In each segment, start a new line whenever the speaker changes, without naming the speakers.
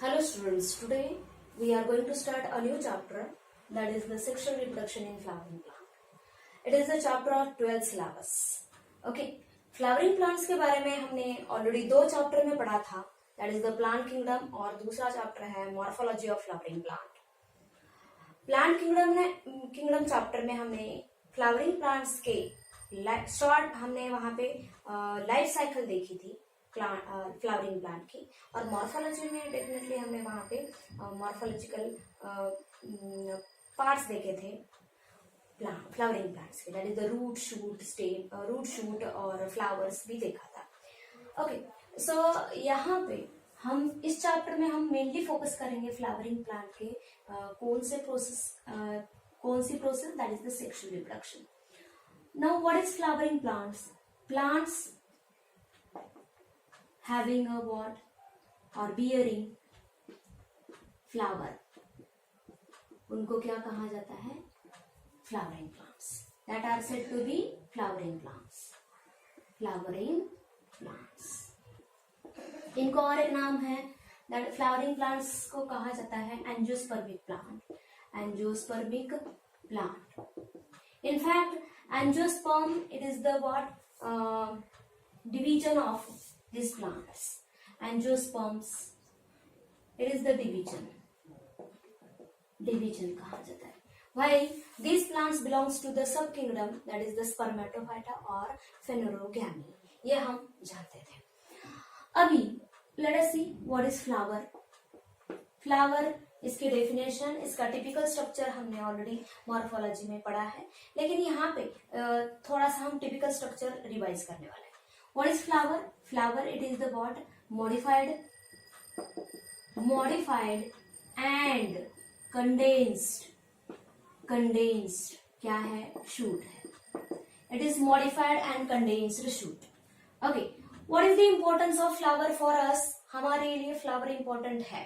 Hello students, today we are going to start a new chapter, that is the sexual reproduction in flowering plant. It is the chapter of 12th syllabus. Okay, flowering plants के बारे में हमने already 2 chapter में पढ़ा था, that is the plant kingdom, और दूसरा chapter है morphology of flowering plant. Plant kingdom chapter में हमने फ्लावरिंग प्लांट्स के शॉर्ट हमने वहां पे लाइफ साइकिल देखी थी फ्लावरिंग प्लांट की, और मॉर्फोलॉजी में डेफिनेटली हमने वहां पे मॉर्फोलॉजिकल पार्ट्स देखे थे फ्लावरिंग प्लांट्स के, that is the root shoot और फ्लावर्स भी देखा था. ओके, सो यहाँ पे हम इस चैप्टर में हम मेनली फोकस करेंगे फ्लावरिंग प्लांट के कौन सी process, that is the sexual reproduction. Now what is flowering plants having a what or bearing flower, उनको क्या कहा जाता है? Flowering plants, that are said to be flowering plants. इनको और एक नाम है, that फ्लावरिंग प्लांट्स को कहा जाता है angiospermic plant. In fact, angiosperm, it is the what division of these plants. Angiosperms, it is the division कहा जाता है. While these plants belongs to the subkingdom, that is the spermatophyta और phanerogamy. ये हम जानते थे. अभी let us see what is flower. Flower, इसकी डेफिनेशन, इसका टिपिकल स्ट्रक्चर हमने ऑलरेडी मॉर्फोलॉजी में पढ़ा है, लेकिन यहाँ पे थोड़ा सा हम टिपिकल स्ट्रक्चर रिवाइज करने वाले हैं. What is flower? Flower, it is the what? Modified and condensed क्या है? shoot है. It is modified and condensed shoot. Okay, what is the importance of flower for us? हमारे लिए flower important है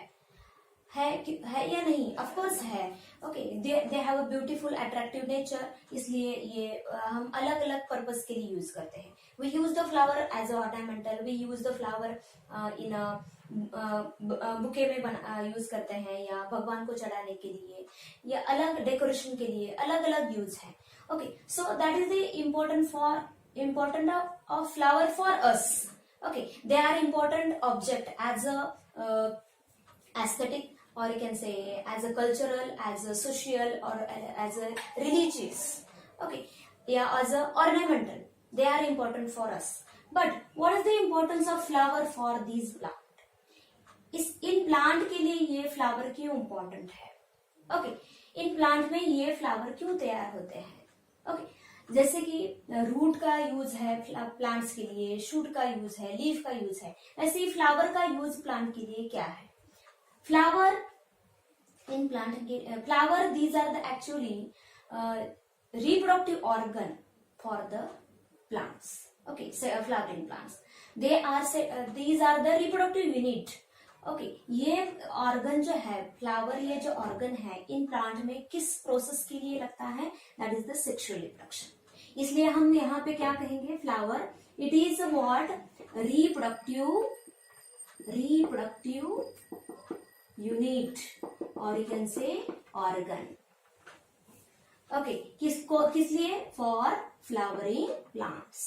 या नहीं? ऑफ कोर्स है. Okay, they have a beautiful attractive nature, इसलिए ये हम अलग अलग पर्पस के लिए यूज करते हैं. We use the flower as a ornamental, we use the flower in bouquet में यूज करते हैं, या भगवान को चढ़ाने के लिए, या अलग डेकोरेशन के लिए अलग अलग यूज है. Okay, so that is the important of flower for us. Okay, they are important object as a aesthetic, or you can say as a cultural, as a social, or as a religious. Okay, yeah, as a ornamental, they are important for us. But what is the importance of flower for these plant? In plant के लिए ये flower क्यों important है? Okay, in plant में ये flower क्यों तैयार होते हैं? ओके, जैसे कि रूट का यूज है प्लांट्स के लिए, शूट का यूज है, लीफ का यूज है, ऐसे ही फ्लावर का यूज प्लांट के लिए क्या है? Flower in plant, flower, these are the actually reproductive organ for the plants. Okay, so flowering plants, they are these are the reproductive unit. Okay, ये organ जो है flower, ये जो organ है इन plant में किस process के लिए लगता है? That is the sexual reproduction. इसलिए हम यहाँ पे क्या कहेंगे? Flower, it is what? reproductive unit, or you can say organ. Okay, किस लिए? For flowering plants,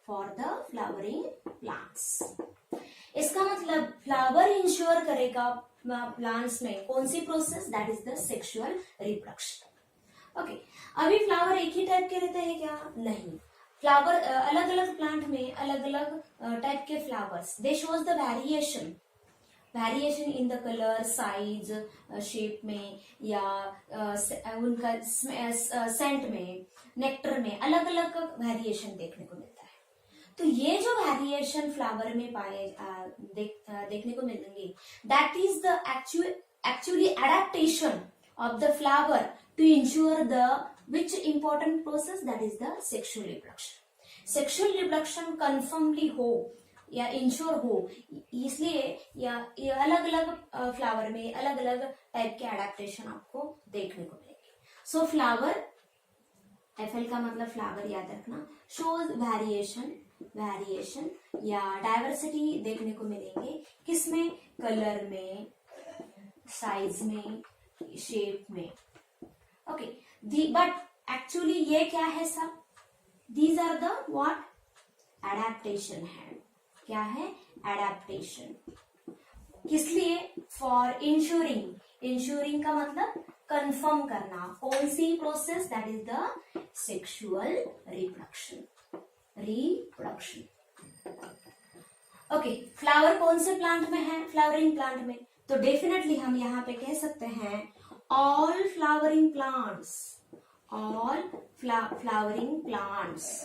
for the flowering plants. इसका मतलब फ्लावर इंश्योर करेगा प्लांट्स में कौन सी process? That is the sexual reproduction. Okay, अभी फ्लावर एक ही टाइप के रहते हैं क्या? नहीं. फ्लावर अलग अलग प्लांट में अलग अलग टाइप के flowers, they shows the variation in the colour, size, shape में, या उनका सेंट में, नेक्टर में अलग अलग वेरिएशन देखने को मिलता है. तो ये जो वेरिएशन फ्लावर में देखने को मिलेंगे, that is the actually adaptation of the flower to ensure the which important process, that is the sexual reproduction. Sexual reproduction confirmly हो या इंश्योर हो, इसलिए या अलग अलग फ्लावर में अलग अलग टाइप के एडेप्टेशन आपको देखने को मिलेंगे. सो फ्लावर, FL का मतलब फ्लावर याद रखना, शोज वेरिएशन या डाइवर्सिटी देखने को मिलेंगे. किसमें? कलर में, साइज में, शेप में। ओके, बट एक्चुअली ये क्या है सब? These are the what? Adaptation है। क्या है? एडेप्टेशन। किस लिए? For ensuring. इंश्योरिंग का मतलब कंफर्म करना। कौन सी process? That is the sexual reproduction. Okay, flower कौन से प्लांट में है? फ्लावरिंग प्लांट में। तो डेफिनेटली हम यहाँ पे कह सकते हैं all flowering plants, all flowering plants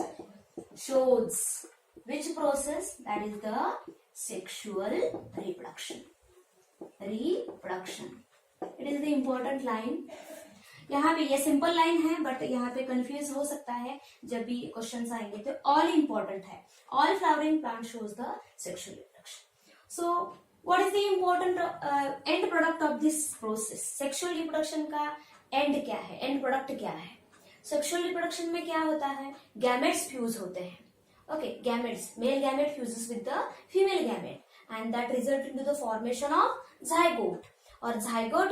shows which process? That is the sexual reproduction. Reproduction. It is the important line. यहाँ पे ये सिंपल लाइन है बट यहाँ पे कंफ्यूज हो सकता है जब भी क्वेश्चंस आएंगे। तो ऑल इंपॉर्टेंट है। All flowering plant shows the sexual reproduction. So what is the important and product of this process? Sexual reproduction का एंड क्या है? एंड प्रोडक्ट क्या है? सेक्सुअल रिप्रोडक्शन में क्या होता है? गैमेट्स फ्यूज होते हैं। Okay, gametes, male gamete fuses with the female gamete and that result into the formation of zygote. और जाइगोट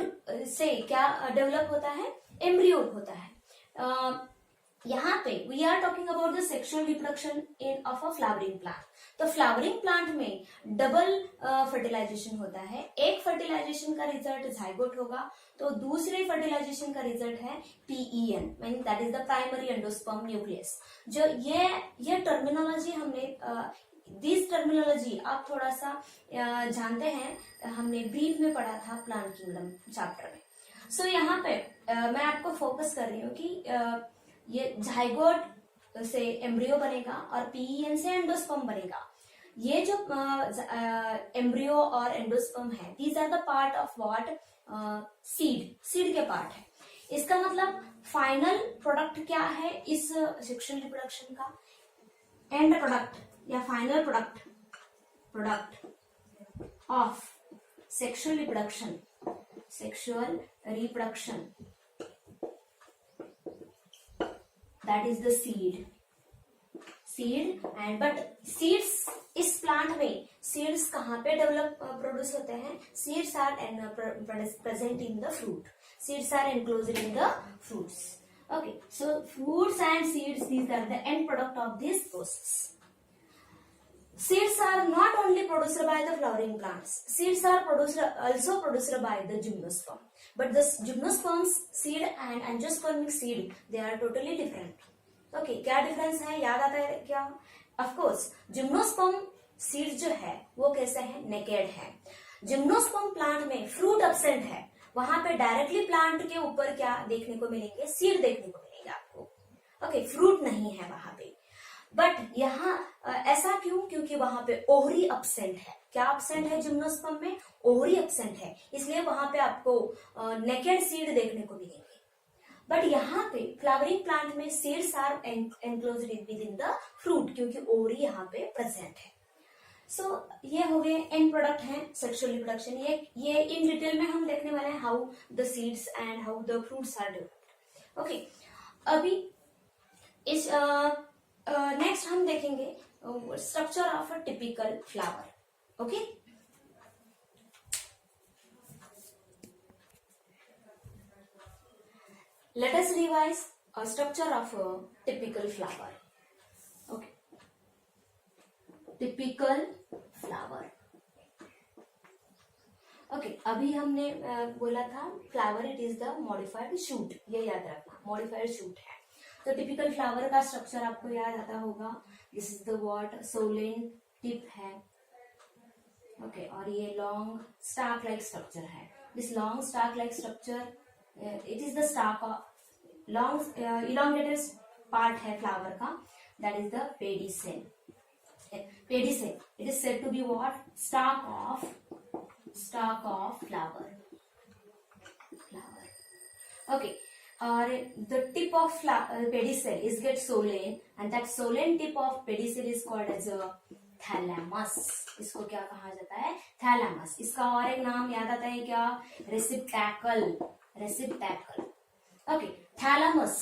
से क्या डेवलप होता है? एम्ब्रियो होता है। यहाँ पे we are talking about the sexual reproduction in of a flowering plant. तो फ्लावरिंग प्लांट में डबल फर्टिलाइजेशन होता है। एक फर्टिलाइजेशन का रिजल्ट जाइगोट होगा, तो दूसरे फर्टिलाइजेशन का रिजल्ट है PEN, mean that is the primary endosperm nucleus. जो ये टर्मिनोलॉजी हमने दिस टर्मिनोलॉजी आप थोड़ा सा जानते हैं, हमने ब्रीफ में पढ़ा था प्लांट किंगडम चैप्टर में। सो यहाँ पे मैं आपको फोकस कर रही हूँ कि ये जाइगोट से एम्ब्रियो बनेगा और पीईएन से एंडोस्पर्म बनेगा। ये जो एम्ब्रियो और एंडोस्पर्म है, these are the part of what? Seed के पार्ट है। इसका मतलब फाइनल प्रोडक्ट क्या है इस सेक्सुअल रिप्रोडक्शन का? एंड प्रोडक्ट या final product of sexual reproduction that is the seed and but seeds इस प्लांट में seeds कहाँ पे डेवलप प्रोड्यूस होते हैं? seeds are present in the fruit. Seeds are enclosed in the fruits. Okay, so fruits and seeds, these are the end product of this process. Seeds are not only produced by the flowering plants. Seeds are also produced by the gymnosperm. But the gymnosperm's seed and angiospermic seed, they are totally different. Okay, क्या difference है? याद आता है क्या? Of course, gymnosperm seed जो है वो कैसे है? Naked है। Gymnosperm plant में fruit absent है। वहां पे डायरेक्टली प्लांट के ऊपर क्या देखने को मिलेंगे? सीड देखने को मिलेंगे आपको। ओके, फ्रूट नहीं है वहां पे। बट यहाँ ऐसा क्यों? क्योंकि वहां पे ओवरी अब्सेंट है। क्या अब्सेंट है जिम्नोस्पर्म में? ओवरी अब्सेंट है, इसलिए वहां पे आपको नेकेड सीड देखने को मिलेंगे। बट यहाँ पे फ्लावरिंग प्लांट में seeds are enclosed within the fruit, क्योंकि ओवरी यहाँ पे प्रेजेंट है। सो ये हो गए एंड प्रोडक्ट है सेक्सुअल रिप्रोडक्शन। ये इन डिटेल में हम देखने वाले हैं, how the seeds and how the fruits are developed. Okay, अभी इस नेक्स्ट हम देखेंगे structure of a typical flower. Okay, let us revise a structure of a typical flower. Okay, typical flower. Okay, अभी हमने बोला था flower it is the modified shoot, ये याद रखना, मॉडिफाइड शूट है। तो टिपिकल फ्लावर का स्ट्रक्चर आपको याद आता होगा। This is the what? Swollen tip है। ओके, और ये लॉन्ग स्टाक लाइक स्ट्रक्चर है। This long stalk like structure, it is the stalk of long elongated part है फ्लावर का, that is the pedicel. Pedicel, it is said to be what? Stalk of flower. Okay, or the tip of pedicel is get solen and that solen tip of pedicel is called as a thalamus. इसको क्या कहा जाता है? Thalamus. इसका और एक नाम याद आता है क्या? Receptacle. Okay, thalamus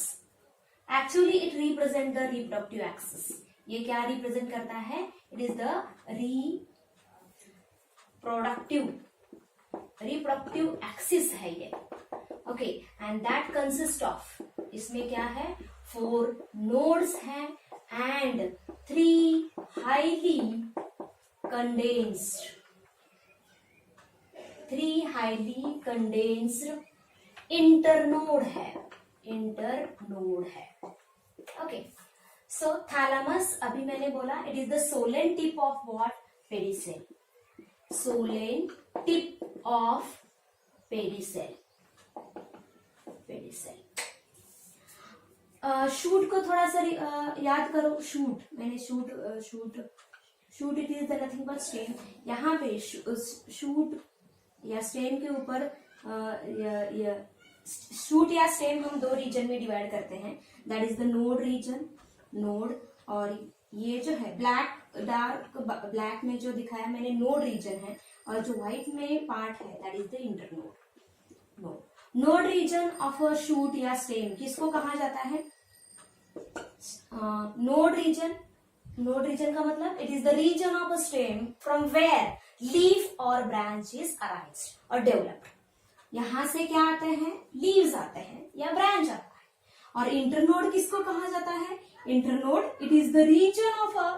actually it represent the reproductive axis. ये क्या रिप्रेजेंट करता है? It is the reproductive reproductive axis है ये। Okay, and that consist of, इसमें क्या है, 4 नोड्स हैं and 3 highly condensed, 3 highly condensed internode है, इंटरनोड है। ओके, सो थैलामस, अभी मैंने बोला it is the swollen tip of what, pedicel, swollen tip of pedicel, pedicel. Shoot को थोड़ा सा याद करो, शूट, मैंने shoot it is the nothing but stem. यहाँ पे शूट या स्टेम के ऊपर शूट या स्टेम हम 2 रीजन में डिवाइड करते हैं, that is the node region, node, और ये जो है ब्लैक, डार्क ब्लैक में जो दिखाया मैंने नोड रीजन है, और जो व्हाइट में पार्ट है that is the internode. Node region of a shoot या स्टेम किसको कहा जाता है, नोड रीजन, नोड रीजन का मतलब it is the region of a stem from where leaf और ब्रांच इज अराइज्ड और डेवलप्ड। यहां से क्या आते हैं, लीव्स आते हैं या ब्रांच आता है। और इंटरनोड किसको कहा जाता है, internode it is the region of a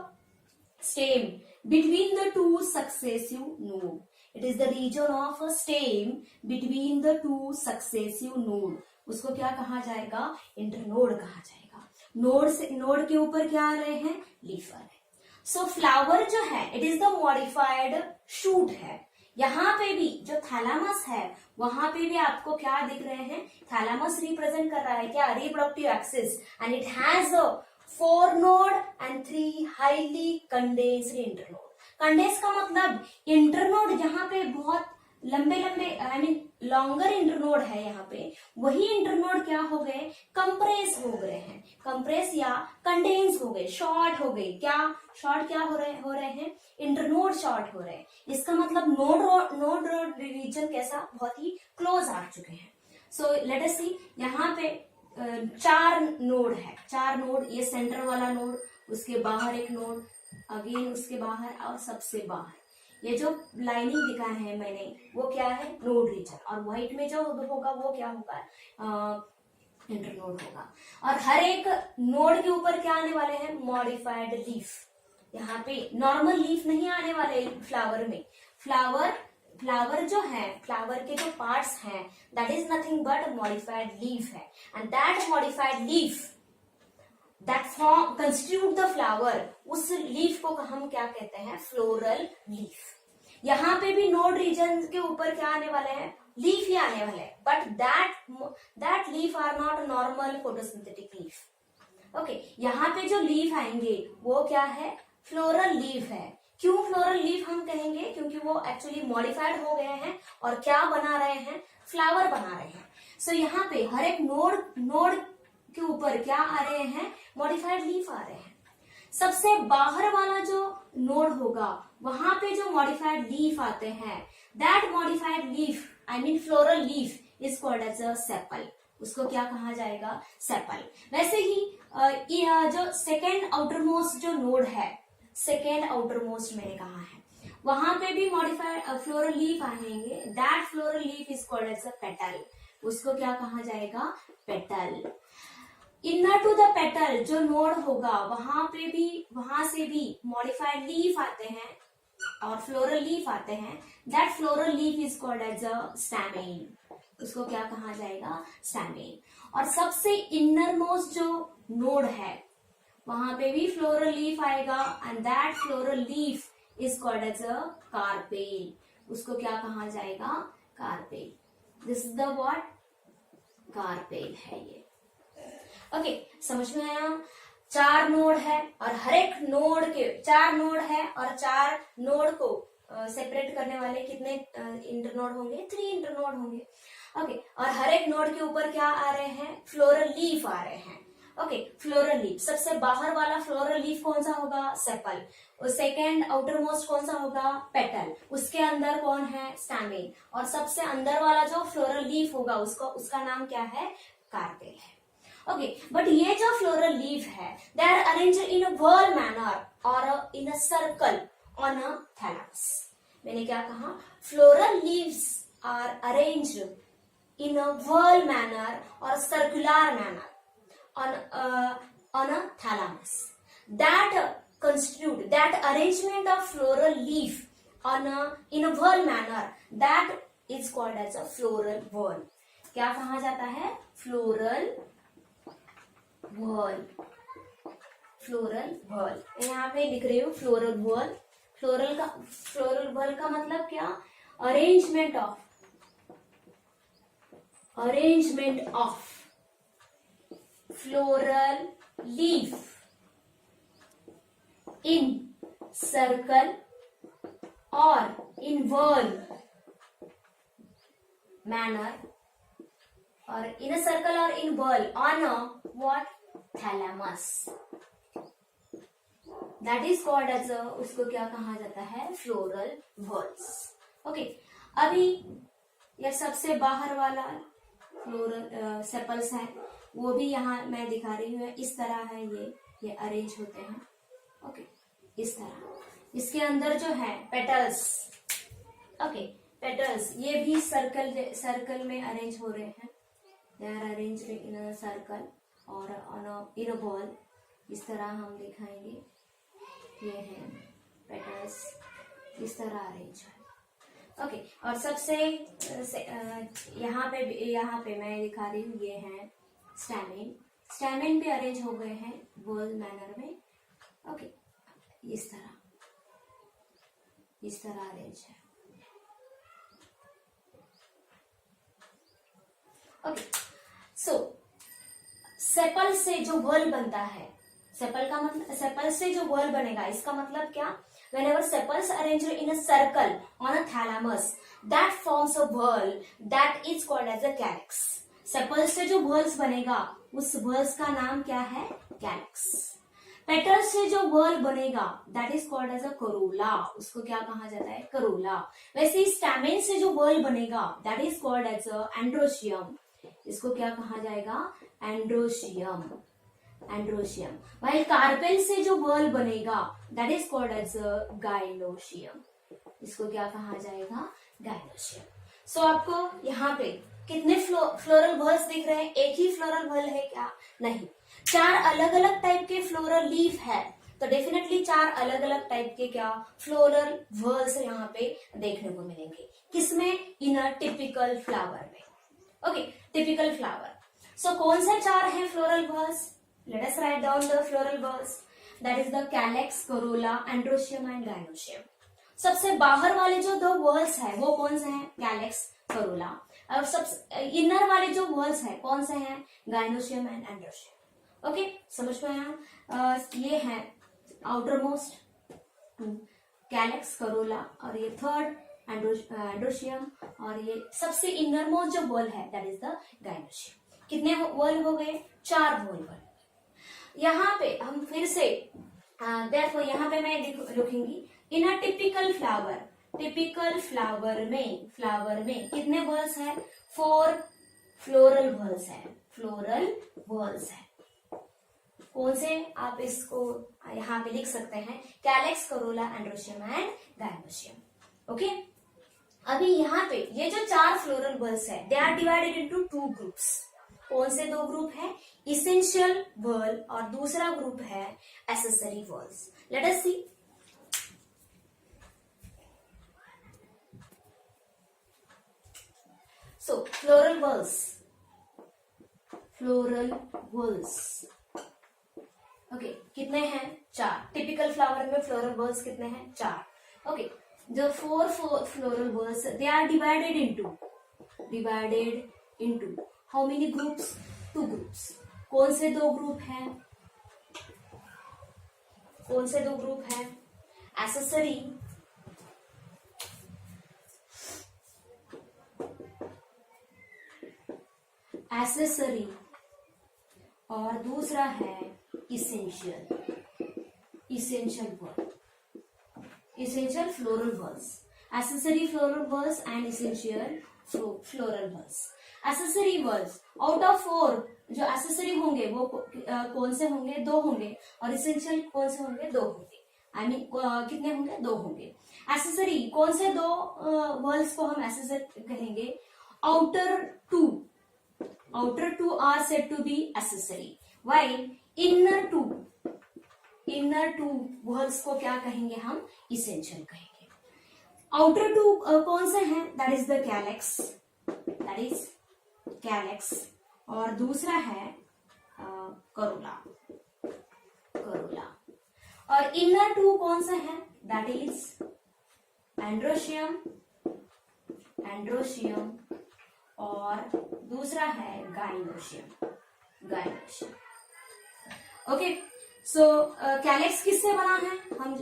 stem between the 2 successive node, it is the region of a stem between the 2 successive node, उसको क्या कहा जाएगा, इंटरनोड कहा जाएगा। नोड से, नोड के ऊपर क्या आ रहे हैं, लीफ आ रहे हैं। सो फ्लावर जो है it is the modified shoot है। यहाँ पे भी जो थैलामस है वहां पे भी आपको क्या दिख रहे हैं, थैलामस रिप्रेजेंट कर रहा है क्या, reproductive axis, and it has 4 node and 3 highly condensed internode. Condense का मतलब इंटरनोड जहां पे बहुत लंबे लंबे, आई मीन लॉन्गर इंटरनोड है, यहाँ पे वही इंटरनोड क्या हो गए, कंप्रेस हो गए हैं, कंप्रेस या कंडेंस हो गए, शॉर्ट हो गए। क्या शॉर्ट, क्या हो रहे हैं, इंटरनोड शॉर्ट हो रहे हैं। इसका मतलब नोड रीजन कैसा, बहुत ही क्लोज आ चुके हैं। सो लेट अस सी, यहाँ पे 4 नोड है, 4 नोड, ये सेंटर वाला नोड, उसके बाहर एक नोड, अगेन उसके बाहर, और सबसे बाहर ये जो लाइनिंग दिखाए हैं मैंने वो क्या है, नोड रीजन, और व्हाइट में जो होगा वो क्या होगा, इंटरनोड होगा। और हर एक नोड के ऊपर क्या आने वाले हैं, मॉडिफाइड लीफ। यहाँ पे नॉर्मल लीफ नहीं आने वाले फ्लावर में, फ्लावर जो है, फ्लावर के जो पार्ट्स हैं that is nothing but modified leaf है, and that modified leaf that form constitute the flower, उस लीफ को हम क्या कहते हैं, फ्लोरल लीफ। यहाँ पे भी नोड रीजन के ऊपर क्या आने वाले हैं, लीफ ही आने वाले हैं, but that leaf are not normal photosynthetic leaf. Okay, यहाँ पे जो लीफ आएंगे वो क्या है, फ्लोरल लीफ है। क्यों फ्लोरल लीफ हम कहेंगे, क्योंकि वो एक्चुअली मॉडिफाइड हो गए हैं और क्या बना रहे हैं, फ्लावर बना रहे हैं। सो यहाँ पे हर एक नोड के ऊपर क्या आ रहे हैं, मॉडिफाइड लीफ आ रहे हैं। सबसे बाहर वाला जो नोड होगा वहां पे जो मॉडिफाइड लीफ आते हैं, that modified leaf, I mean floral leaf is called as a sepal, उसको क्या कहा जाएगा, सेपल। वैसे ही जो सेकेंड आउटरमोस्ट जो नोड है, सेकेंड आउटरमोस्ट मैंने कहा है, वहां पे भी मॉडिफाइड फ्लोरल लीफ आएंगे, that floral leaf is called as a petal, उसको क्या कहा जाएगा, petal. Inner to the petal जो नोड होगा वहां से भी मॉडिफाइड लीफ आते हैं और फ्लोरल लीफ आते हैं, that floral leaf is called as a stamen, उसको क्या कहा जाएगा, स्टैमेन। और सबसे इनर मोस्ट जो नोड है वहां पे भी फ्लोरल लीफ आएगा, and that floral leaf is called as a carpel, उसको क्या कहा जाएगा, carpel. This is the what, carpel है ये। ओके, समझ में आया। 4 नोड है और हर एक नोड के 4 नोड है और 4 नोड को सेपरेट करने वाले कितने इंटरनोड होंगे, 3 इंटरनोड होंगे। ओके, और हर एक नोड के ऊपर क्या आ रहे हैं, फ्लोरल लीफ आ रहे हैं। ओके, फ्लोरल लीफ, सबसे बाहर वाला फ्लोरल लीफ कौन सा होगा, सेपल। और सेकेंड आउटर मोस्ट कौन सा होगा, पेटल। उसके अंदर कौन है, स्टैमेन। और सबसे अंदर वाला जो फ्लोरल लीफ होगा उसका नाम क्या है, कार्पेल है। ओके, बट ये जो फ्लोरल लीफ है they are arranged in a whorl manner और in a circle on a thalamus. मैंने क्या कहा, floral leaves are arranged in a whirl manner or circular manner on a thalamus. That constitute that arrangement of floral leaf in a whirl manner, that is called as a floral whirl. क्या कहा जाता है? Floral व्हर्ल. Floral व्हर्ल यहाँ पे लिख रही हूँ floral व्हर्ल. Floral व्हर्ल का मतलब क्या? Arrangement of floral leaf in circle or in whirl manner, or in a circle or in whirl on a what? Thalamus. That is called as a, उसको क्या कहा जाता है? floral whirls. Okay, अभी ये सबसे बाहर वाला फ्लोरल सेपल्स है, वो भी यहाँ मैं दिखा रही हूँ. इस तरह है, ये अरेंज होते हैं. ओके, इस तरह. इसके अंदर जो है पेटल्स, ओके, पेटल्स ये भी सर्कल में अरेंज हो रहे हैं. They are arranged in a circle और इन अ बॉल. इस तरह हम दिखाएंगे. ये है पेटल्स, इस तरह अरेंज है. ओके, और सबसे यहाँ पे मैं दिखा रही हूँ, ये है स्टैमेन भी अरेंज हो गए हैं बॉल मैनर में. ओके, इस तरह अरेंज है. ओके, सो सेपल से जो व्हर्ल बनता है, सेपल से जो व्हर्ल बनेगा, इसका मतलब क्या? Whenever sepals arranged in a circle on a thalamus, that forms a whirl that is called as a calyx. Sepal से जो व्हर्ल्स बनेगा, उस व्हर्ल्स का नाम क्या है? कैलिक्स. पेटल से जो व्हर्ल बनेगा, that is called as a corolla. उसको क्या कहा जाता है? करोला. वैसे स्टैमेन से जो व्हर्ल बनेगा, that is called as a androecium. इसको क्या कहा जाएगा? एंड्रोशियम. वही कार्पेल से जो व्हर्ल बनेगा, that is called as a gynoecium. इसको क्या कहा जाएगा? गाइनोशियम. सो आपको यहाँ पे कितने फ्लोरल व्हर्ल्स दिख रहे हैं? एक ही फ्लोरल व्हर्ल है क्या? नहीं, 4 अलग अलग टाइप के फ्लोरल लीफ है. तो डेफिनेटली 4 अलग अलग टाइप के क्या फ्लोरल व्हर्ल्स यहाँ पे देखने को मिलेंगे. किसमें? इन अ टिपिकल फ्लावर में. Okay, typical flower. सो कौन से 4 हैं floral whorls? Let us write down the floral whorls. That is the calyx, corolla, androecium and gynoecium. सबसे बाहर वाले जो 2 व्हर्ल्स है वो कौन से हैं? Calyx, Corolla. और सबसे इनर वाले जो व्हर्ल्स है कौन से हैं? Gynoecium and androecium. ओके, समझ में आया? ये है आउटर मोस्ट 2 कैलेक्स, करोला, और ये थर्ड एंड्रोशियम, और ये सबसे इनर मोस्ट जो व्हर्ल है दैट इज द गाइनोशियम. कितने व्हर्ल हो गए? 4 व्हर्ल. यहाँ पे हम फिर से देखो, यहाँ पे मैं लिखूंगी in a typical flower. Typical flower में कितने व्हर्ल्स है? 4 फ्लोरल व्हर्ल्स है. कौन से? आप इसको यहाँ पे लिख सकते हैं, calyx, corolla, androecium and gynoecium. Okay, अभी यहाँ पे ये जो 4 फ्लोरल व्हर्ल्स है, they are divided into 2 groups. कौन से 2 ग्रुप है? इसेंशियल व्हर्ल और दूसरा ग्रुप है accessory whorls. Let us see. So floral whorls. Okay, कितने हैं? 4. टिपिकल फ्लावर में फ्लोरल व्हर्ल्स कितने हैं? 4. ओके, जो 4 floral whorls, they are divided into how many groups? 2 groups. कौन से 2 ग्रुप हैं? एसेसरी और दूसरा है essential whorl. Essential floral whorls. Accessory floral whorls and essential floral whorls. Accessory whorls out of 4 जो एसेसरी होंगे वो कौन से होंगे? 2 होंगे. और इसेंशियल कौन से होंगे? 2 होंगे. आई मीन कितने होंगे, 2 होंगे। एसेसरी, कौन से 2 वर्ड्स को हम एसेसरी कहेंगे? Outer two are said to be accessory, while inner two whorls को क्या कहेंगे हम? इसेंशियल कहेंगे। आउटर टू कौन से हैं? दैट इज द कैलेक्स, और दूसरा है करोला। और इनर टू कौन सा है? दैट इज एंड्रोशियम, और दूसरा है गाइनोशियम। ओके, सो कैलेक्स किससे बना है? हम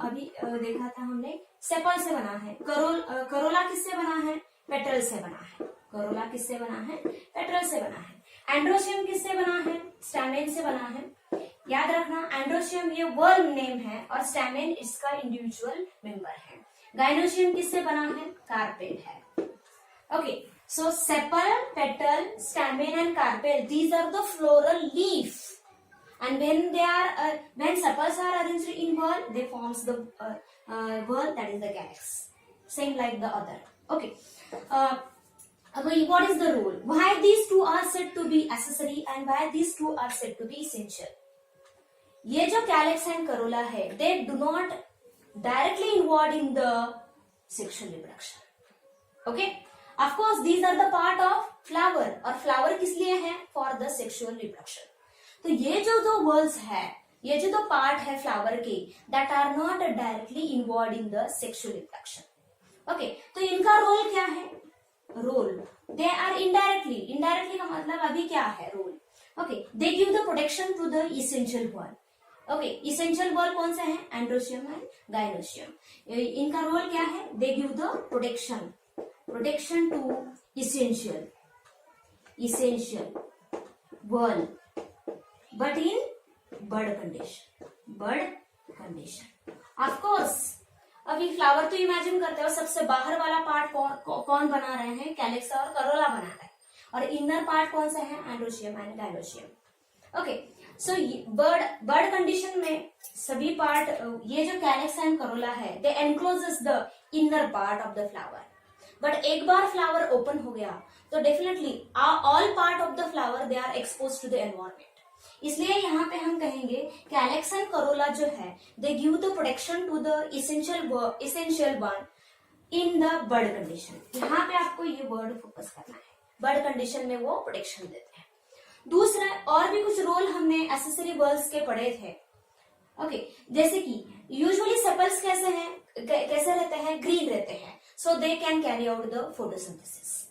अभी देखा था हमने, सेपल से बना है। करोला किससे बना है? पेटल से बना है। करोला किससे बना है? पेटल से बना है। एंड्रोशियम किससे बना है? स्टैमेन से बना है। याद रखना, एंड्रोशियम ये वर्ब नेम है और स्टैमेन इसका इंडिविजुअल मेंबर है। गाइनोशियम किससे बना है? कार्पेल है। Okay, so sepal, petal, stamen and carpel, these are the floral leaf, and when sepals are arranged in whorl, they forms the whorl, that is the calyx, same like the other. Okay, what is the rule? Why these two are said to be accessory and why these two are said to be essential? ये जो calyx and corolla है, they do not directly involved in the sexual reproduction. Okay, of course these are the part of flower, और flower किस लिए है? For the sexual reproduction. तो ये जो 2 words है, ये जो 2 part है flower के, that are not directly involved in the sexual reproduction. Okay, तो इनका रोल क्या है? रोल, they are indirectly का मतलब अभी क्या है? Role. Okay, they give the protection to the essential whorl. Okay, essential whorl कौन सा है? Androecium and gynoecium. इनका रोल क्या है? They give the protection to essential whorl, but in bud condition. Of course अभी फ्लावर तो imagine करते हो, सबसे बाहर वाला पार्ट कौन बना रहे हैं? कैलिक्स और करोला बना रहे हैं, और इनर पार्ट कौन सा है? Androecium and gynoecium. Okay, so bud condition में सभी पार्ट, ये जो कैलिक्स एंड करोला है, they encloses the inner part of the flower. But एक बार फ्लावर ओपन हो गया तो definitely all part of the flower they are expose to the environment. इसलिए यहाँ पे हम कहेंगे कैलिक्स एंड करोला जो है, they give the protection to the essential one in the bud condition. यहाँ पे आपको ये वर्ड फोकस करना है. बर्ड कंडीशन में वो प्रोटेक्शन देते हैं. दूसरा, और भी कुछ रोल हमने एसेसरी वर्ड्स के पढ़े थे. ओके, जैसे कि यूजुअली सेपल्स कैसे रहते हैं? ग्रीन रहते हैं, so they can carry out the photosynthesis.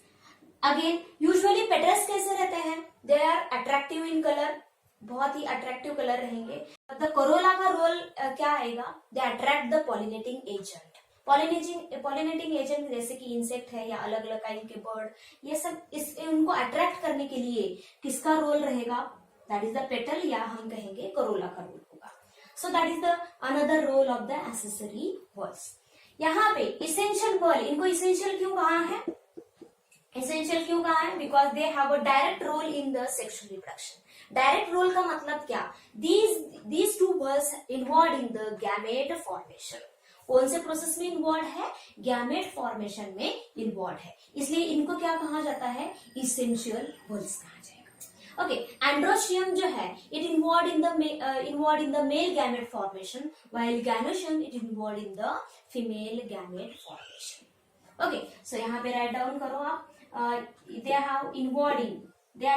Again usually petals कैसे रहते हैं? They are attractive in colour, बहुत ही अट्रैक्टिव कलर रहेंगे. द करोला का रोल क्या आएगा? They attract the pollinating agent. Pollinating agent जैसे कि इंसेक्ट है या अलग अलग काइंड के बर्ड, ये सब उनको अट्रैक्ट करने के लिए किसका रोल रहेगा? दैट इज द पेटल, या हम कहेंगे करोला का रोल होगा. So that is the another role of the accessory whorls. यहाँ पे इसेंशियल वर्ड, इनको इसेंशियल क्यों कहा है? Because they have a direct role in the sexual reproduction. Direct role का मतलब क्या? These two whorls involve in the gamete formation. कौन से प्रोसेस में इन्वॉल्व है? गैमेट फॉर्मेशन में इन्वॉल्व है, इसलिए इनको क्या कहा जाता है? इसेंशियल वर्ड्स कहा जाएगा. ओके, एंड्रोशियम जो है, it involve in the male gamete formation, while gynoecium it involve in the female gamete formation. Okay, so यहाँ पे राइट डाउन करो आप. They are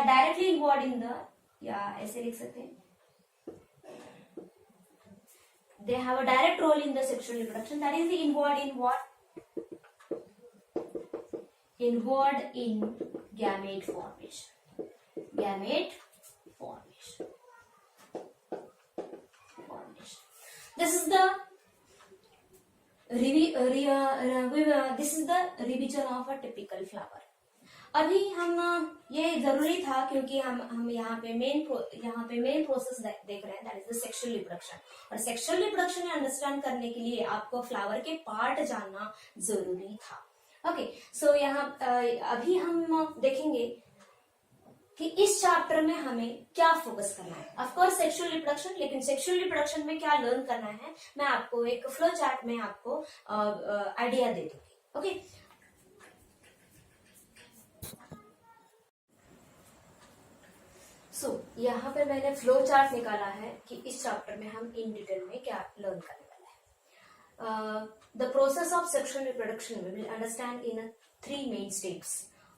directly involve in the, या ऐसे लिख सकते हैं, they have a direct role in the sexual reproduction. That is the involved in what? Involved in gamete formation. This is the revision of a typical flower. अभी हम, ये जरूरी था क्योंकि हम यहाँ पे मेन प्रोसेस देख रहे हैं, that is the sexual reproduction. और सेक्सुअल रिप्रोडक्शन अंडरस्टैंड करने के लिए आपको फ्लावर के पार्ट जानना जरूरी था. ओके, सो यहाँ अभी हम देखेंगे कि इस चैप्टर में हमें क्या फोकस करना है। ऑफ कोर्स सेक्सुअल रिप्रोडक्शन, लेकिन सेक्सुअल रिप्रोडक्शन में क्या लर्न करना है मैं आपको एक फ्लो चार्ट में आपको आइडिया दे दूंगी। ओके, सो यहाँ पे मैंने फ्लो चार्ट निकाला है कि इस चैप्टर में हम इन डिटेल में क्या लर्न करने वाले हैं। The process of sexual reproduction we will understand in 3 main steps.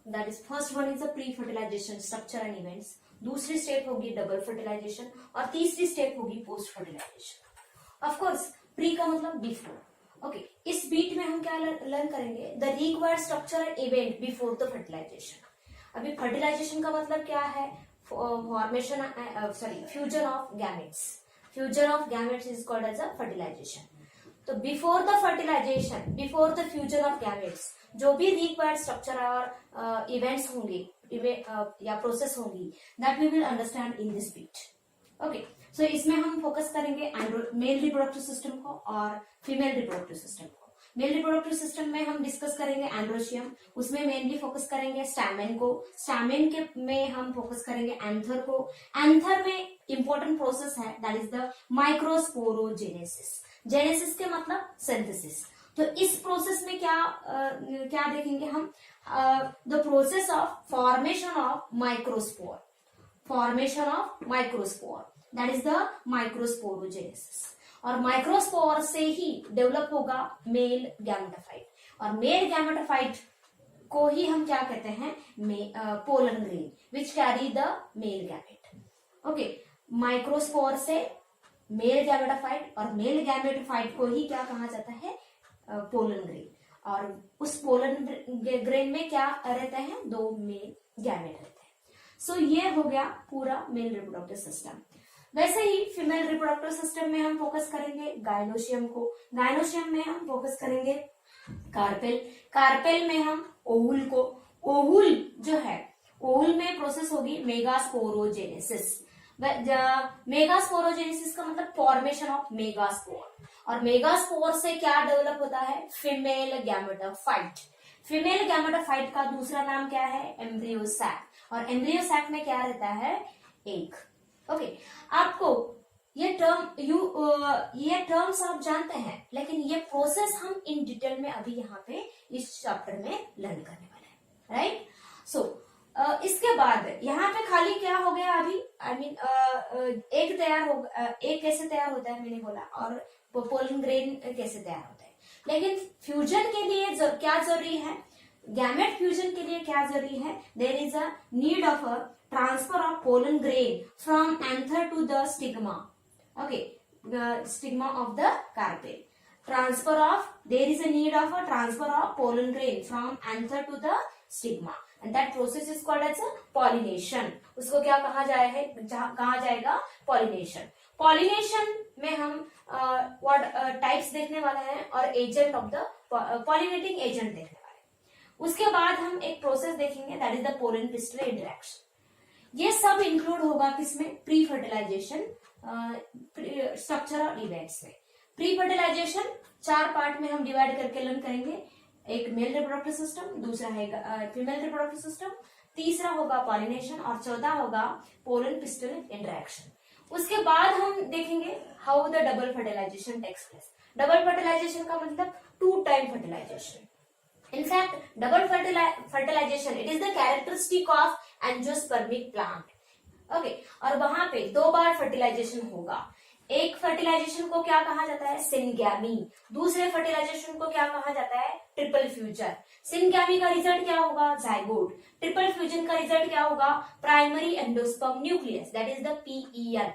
That is first one is the pre fertilization structure and events, दूसरी स्टेप होगी डबल फर्टिलाइजेशन और तीसरी स्टेप होगी post fertilization. Of course pre का मतलब before. Okay, इस beat में हम क्या लर्न करेंगे, the required structure and event before the fertilization. अभी फर्टिलाइजेशन का मतलब क्या है, formation fusion of gametes. Fusion of gametes is called as a fertilization. तो before the fertilization, before the fusion of gametes, जो भी रिक्वायर्ड स्ट्रक्चर और events होंगे या प्रोसेस होंगी, that we will understand in this beat. Okay, so इसमें हम focus करेंगे मेल रिप्रोडक्टिव सिस्टम को और फीमेल रिप्रोडक्टिव सिस्टम को। मेल रिप्रोडक्टिव सिस्टम में हम डिस्कस करेंगे एंड्रोशियम, उसमें मेनली फोकस करेंगे स्टैमेन को। स्टैमेन के में हम फोकस करेंगे एंथर को। एंथर में इंपॉर्टेंट प्रोसेस है that is the microsporogenesis. Genesis के मतलब सिंथेसिस। तो इस प्रोसेस में क्या देखेंगे हम, the process of formation of microspore. Formation of microspore that is the microsporogenesis. और माइक्रोस्पोर से ही डेवलप होगा मेल गैमेटोफाइट, और मेल गैमेटोफाइट को ही हम क्या कहते हैं, pollen grain which carry the male gamete. Okay, microspore से मेल गैमेटोफाइट और मेल गैमेटोफाइट को ही क्या कहा जाता है, पोलन ग्रेन। और उस पोलन ग्रेन में क्या रहते हैं, 2 मेल गैमेट रहते हैं। सो ये हो गया पूरा मेल रिप्रोडक्टिव सिस्टम। वैसे ही फीमेल रिप्रोडक्टिव सिस्टम में हम फोकस करेंगे गायनोशियम को। गायनोशियम में हम फोकस करेंगे कार्पेल। कार्पेल में हम ओवुल को। ओवुल जो है, ओवुल में प्रोसेस होगी मेगास्पोरोजेनेसिस। मेगास्पोरोजेनेसिस का मतलब फॉर्मेशन ऑफ मेगास्पोर, और मेगास्पोर से क्या डेवलप होता है, फीमेल गैमेटोफाइट। फीमेल गैमेटोफाइट का दूसरा नाम क्या है, एम्ब्रियो सैक। और एम्ब्रियो सैक में क्या रहता है, एग। ओके, आपको ये टर्म्स आप जानते हैं, लेकिन ये प्रोसेस हम इन डिटेल में अभी यहाँ पे इस चैप्टर में लर्न करने वाले हैं, राइट। सो इसके बाद यहाँ पे खाली क्या हो गया अभी, एक कैसे तैयार होता है मैंने बोला, और पोलन ग्रेन कैसे तैयार होता है। लेकिन फ्यूजन के लिए क्या जरूरी है, गैमेट फ्यूजन के लिए क्या जरूरी है, there is a need of a transfer of pollen grain from anther to the stigma. Okay, the stigma of the carpel. There is a need of a transfer of pollen grain from anther to the stigma, and that process is called as a pollination. उसको क्या कहा जाएगा, pollination. Pollination में हम what types देखने वाले हैं और agent of the pollinating agent देखने वाले हैं। उसके बाद हम एक प्रोसेस देखेंगे that is the pollen pistol interaction. ये सब इंक्लूड होगा किसमें, प्री फर्टिलाइजेशन स्ट्रक्चर और इवेंट्स में। प्री फर्टिलाइजेशन 4 पार्ट में हम डिवाइड करके लर्न करेंगे। एक मेल रिप्रोडक्टिव सिस्टम, दूसरा है फीमेल रिप्रोडक्टिव सिस्टम, तीसरा होगा पॉलिनेशन और चौथा होगा पोलन पिस्टल इंटरेक्शन। उसके बाद हम देखेंगे how the double fertilization takes place. Double fertilization का मतलब 2 time fertilization. In fact, double fertilization it is the characteristic of angiospermic plant. Okay, और वहां पे 2 बार फर्टिलाइजेशन होगा। एक फर्टिलाइजेशन को क्या कहा जाता है, सिनगैमी। दूसरे फर्टिलाइजेशन को क्या कहा जाता है, ट्रिपल फ्यूजन। सिनगैमी का रिजल्ट क्या होगा, जाइगोट। ट्रिपल फ्यूजन का रिजल्ट क्या होगा, primary endosperm nucleus, that is the PEN।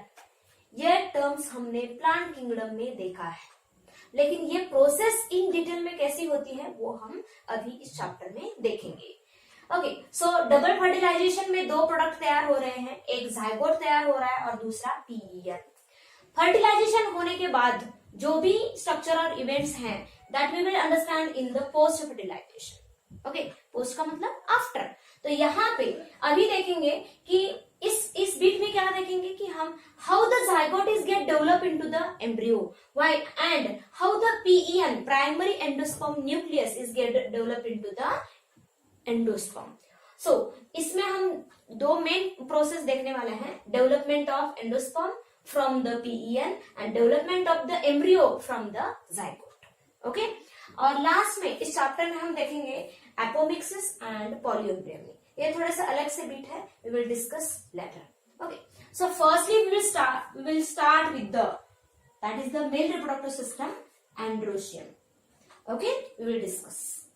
ये टर्म्स हमने प्लांट किंगडम में देखा है, लेकिन ये प्रोसेस इन डिटेल में कैसी होती है वो हम अभी इस चैप्टर में देखेंगे। ओके, सो डबल फर्टिलाइजेशन में 2 प्रोडक्ट तैयार हो रहे हैं, एक जाइगोट तैयार हो रहा है और दूसरा PEN। फर्टिलाइजेशन होने के बाद जो भी स्ट्रक्चर और इवेंट्स हैं that we will understand in the post fertilization. Okay, post का मतलब आफ्टर। तो यहाँ पे अभी देखेंगे कि इस बीट में क्या देखेंगे कि हम how the zygote is get develop into the embryo, why and how the primary endosperm nucleus is get develop into the endosperm. So इसमें हम दो मेन प्रोसेस देखने वाले हैं, development of endosperm from the PEN and development of the embryo from the zygote. Okay, और last में इस chapter में हम देखेंगे एपोमिक्सिस एंड पॉलीएम्ब्रियोमी. ये थोड़ा सा अलग से बीट है, we will discuss later. Okay, so firstly we will start with that is the male reproductive system, androecium. Okay, we will discuss.